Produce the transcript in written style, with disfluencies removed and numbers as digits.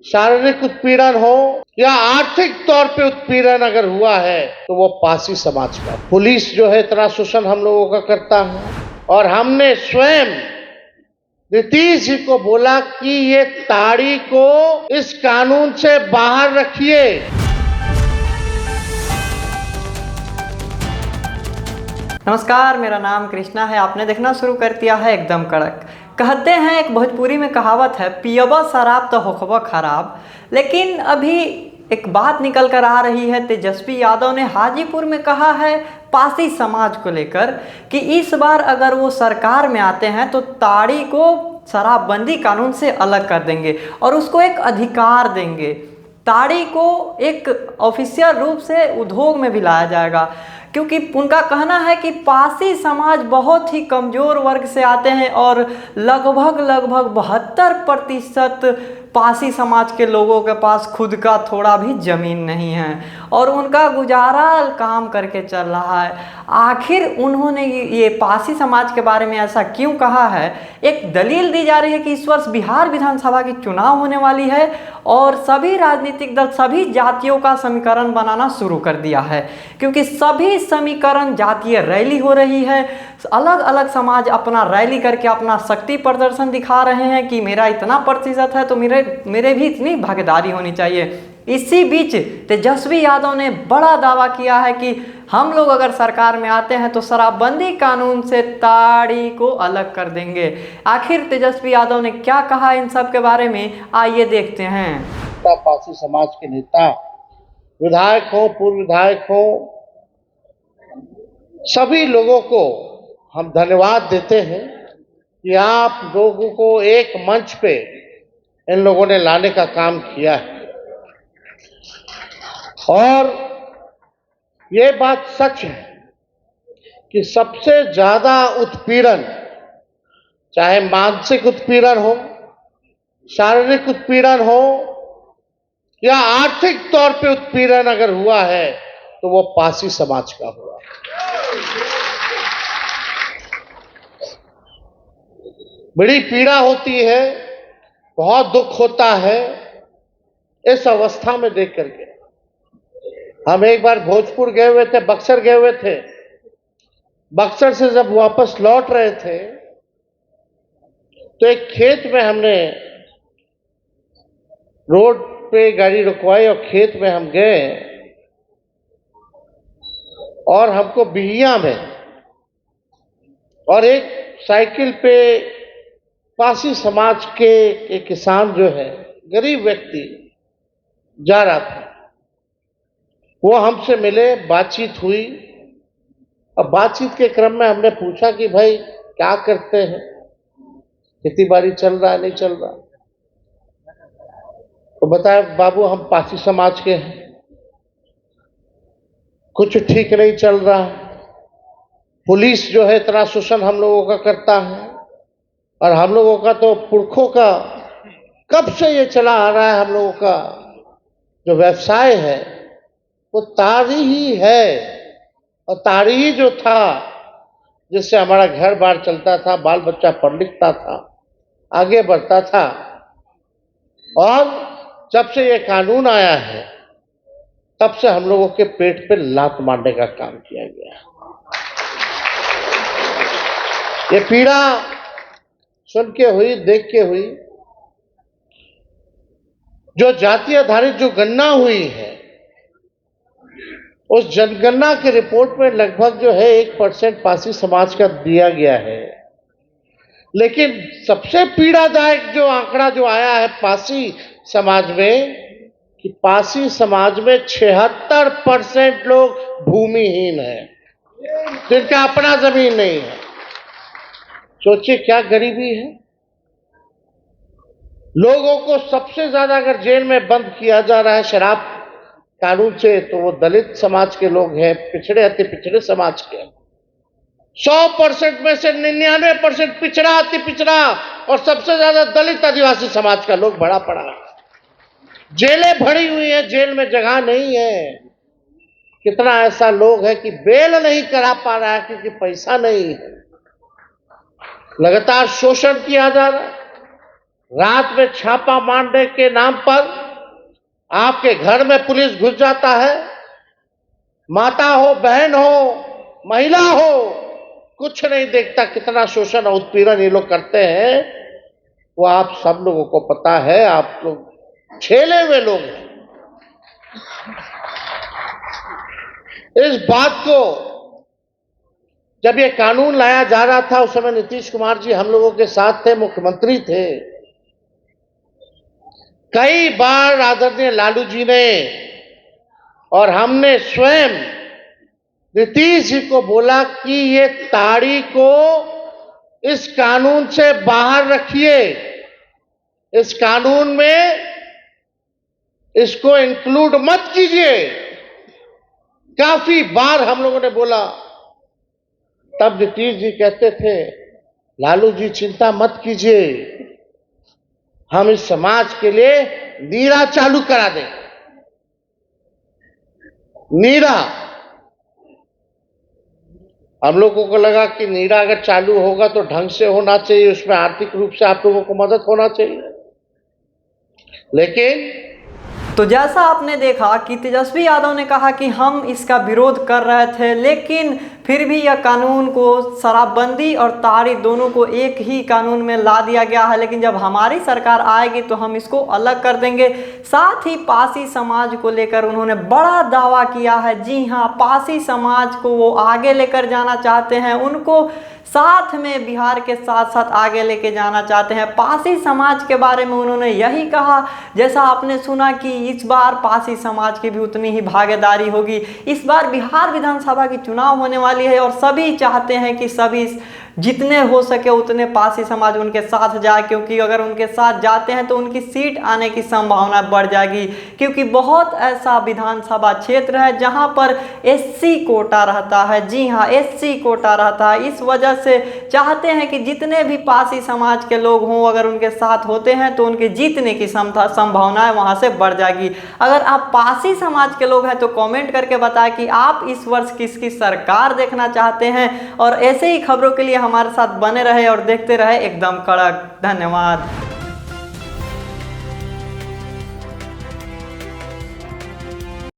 शारीरिक उत्पीड़न हो या आर्थिक तौर पे उत्पीड़न अगर हुआ है तो वो पासी समाज का। पुलिस जो है इतना शोषण हम लोगों का करता है और हमने स्वयं नीतीश जी को बोला कि ये ताड़ी को इस कानून से बाहर रखिए। नमस्कार, मेरा नाम कृष्णा है। आपने देखना शुरू कर दिया है एकदम कड़क। कहते हैं, एक भोजपुरी में कहावत है, पियबा शराब तो होखबा खराब। लेकिन अभी एक बात निकल कर आ रही है, तेजस्वी यादव ने हाजीपुर में कहा है पासी समाज को लेकर कि इस बार अगर वो सरकार में आते हैं तो ताड़ी को शराबबंदी कानून से अलग कर देंगे और उसको एक अधिकार देंगे। ताड़ी को एक ऑफिशियल रूप से उद्योग में भी लाया जाएगा, क्योंकि उनका कहना है कि पासी समाज बहुत ही कमज़ोर वर्ग से आते हैं और लगभग 72% पासी समाज के लोगों के पास खुद का थोड़ा भी ज़मीन नहीं है और उनका गुजारा काम करके चल रहा है। आखिर उन्होंने ये पासी समाज के बारे में ऐसा क्यों कहा है? एक दलील दी जा रही है कि इस वर्ष बिहार विधानसभा की चुनाव होने वाली है और सभी राजनीतिक दल सभी जातियों का समीकरण बनाना शुरू कर दिया है, क्योंकि सभी समीकरण जातीय रैली हो रही है। अलग अलग समाज अपना रैली करके अपना शक्ति प्रदर्शन दिखा रहे हैं कि मेरा इतना प्रतिशत है तो मेरे भी इतनी भागीदारी होनी चाहिए। इसी बीच तेजस्वी यादव ने बड़ा दावा किया है कि हम लोग अगर सरकार में आते हैं तो शराबबंदी कानून से ताड़ी को अलग कर देंगे। आखिर तेजस्वी यादव ने क्या कहा इन सब के बारे में, आइए देखते हैं। पासी समाज के नेता, विधायक हो, पूर्व विधायक हो, सभी लोगों को हम धन्यवाद देते हैं कि आप लोगों को एक मंच पे इन लोगों ने लाने का काम किया है। और ये बात सच है कि सबसे ज्यादा उत्पीड़न, चाहे मानसिक उत्पीड़न हो, शारीरिक उत्पीड़न हो या आर्थिक तौर पे उत्पीड़न अगर हुआ है तो वो पासी समाज का हुआ। बड़ी पीड़ा होती है, बहुत दुख होता है इस अवस्था में देख करके। हम एक बार भोजपुर गए हुए थे, बक्सर गए हुए थे। बक्सर से जब वापस लौट रहे थे तो एक खेत में हमने रोड पे गाड़ी रुकवाई और खेत में हम गए और हमको बिहिया में और एक साइकिल पे पासी समाज के एक किसान जो है, गरीब व्यक्ति जा रहा था, वो हमसे मिले, बातचीत हुई। अब बातचीत के क्रम में हमने पूछा कि भाई क्या करते हैं, खेती बाड़ी चल रहा है नहीं चल रहा? तो बताया, बाबू हम पासी समाज के हैं, कुछ ठीक नहीं चल रहा है। पुलिस जो है इतना शोषण हम लोगों का करता है और हम लोगों का तो पुरखों का कब से ये चला आ रहा है। हम लोगों का जो व्यवसाय है वो ताड़ी ही है और ताड़ी ही जो था जिससे हमारा घर बार चलता था, बाल बच्चा पढ़ लिखता था, आगे बढ़ता था। और जब से ये कानून आया है तब से हम लोगों के पेट पे लात मारने का काम किया गया है। ये पीड़ा सुन के हुई, देख के हुई। जो जाति आधारित जो गणना हुई है, उस जनगणना की रिपोर्ट में लगभग जो है 1% पासी समाज का दिया गया है। लेकिन सबसे पीड़ादायक जो आंकड़ा जो आया है पासी समाज में, कि पासी समाज में 76% लोग भूमिहीन हैं, जिनका अपना जमीन नहीं है। सोचिए क्या गरीबी है। लोगों को सबसे ज्यादा अगर जेल में बंद किया जा रहा है शराब कानून से, तो वो दलित समाज के लोग हैं, पिछड़े अति पिछड़े समाज के। 100% में से 99% पिछड़ा अति पिछड़ा और सबसे ज्यादा दलित आदिवासी समाज का लोग भरा पड़ा है। जेलें भरी हुई हैं, जेल में जगह नहीं है। कितना ऐसा लोग है कि बेल नहीं करा पा रहा है क्योंकि पैसा नहीं है। लगातार शोषण किया जा रहा है। रात में छापा मारने के नाम पर आपके घर में पुलिस घुस जाता है, माता हो, बहन हो, महिला हो, कुछ नहीं देखता। कितना शोषण और उत्पीड़न ये लोग करते हैं वो आप सब लोगों को पता है। आप लोग छेले हुए लोग हैं। इस बात को जब ये कानून लाया जा रहा था उस समय नीतीश कुमार जी हम लोगों के साथ थे, मुख्यमंत्री थे। कई बार आदरणीय लालू जी ने और हमने स्वयं नीतीश जी को बोला कि ये ताड़ी को इस कानून से बाहर रखिए, इस कानून में इसको इंक्लूड मत कीजिए। काफी बार हम लोगों ने बोला। तब नीतीश जी कहते थे, लालू जी चिंता मत कीजिए, हम इस समाज के लिए नीरा चालू करा दें। नीरा, हम लोगों को लगा कि नीरा अगर चालू होगा तो ढंग से होना चाहिए, उसमें आर्थिक रूप से आप लोगों को मदद होना चाहिए। लेकिन तो जैसा आपने देखा कि तेजस्वी यादव ने कहा कि हम इसका विरोध कर रहे थे, लेकिन फिर भी यह कानून को, शराबबंदी और ताड़ी दोनों को एक ही कानून में ला दिया गया है। लेकिन जब हमारी सरकार आएगी तो हम इसको अलग कर देंगे। साथ ही पासी समाज को लेकर उन्होंने बड़ा दावा किया है। जी हाँ, पासी समाज को वो आगे लेकर जाना चाहते हैं, उनको साथ में बिहार के साथ साथ आगे लेके जाना चाहते हैं। पासी समाज के बारे में उन्होंने यही कहा, जैसा आपने सुना कि इस बार पासी समाज की भी उतनी ही भागीदारी होगी। इस बार बिहार विधानसभा की चुनाव होने वाली है और सभी चाहते हैं कि सभी जितने हो सके उतने पासी समाज उनके साथ जाए, क्योंकि अगर उनके साथ जाते हैं तो उनकी सीट आने की संभावना बढ़ जाएगी। क्योंकि बहुत ऐसा विधानसभा क्षेत्र है जहां पर एससी कोटा रहता है। जी हाँ, एससी कोटा रहता है। इस वजह से चाहते हैं कि जितने भी पासी समाज के लोग हों, अगर उनके साथ होते हैं तो उनके जीतने की संभावनाएं वहां से बढ़ जाएगी। अगर आप पासी समाज के लोग हैं तो कमेंट करके बताएं कि आप इस वर्ष किसकी सरकार देखना चाहते हैं। और ऐसे ही खबरों के लिए हमारे साथ बने रहे और देखते रहे एकदम कड़क। धन्यवाद।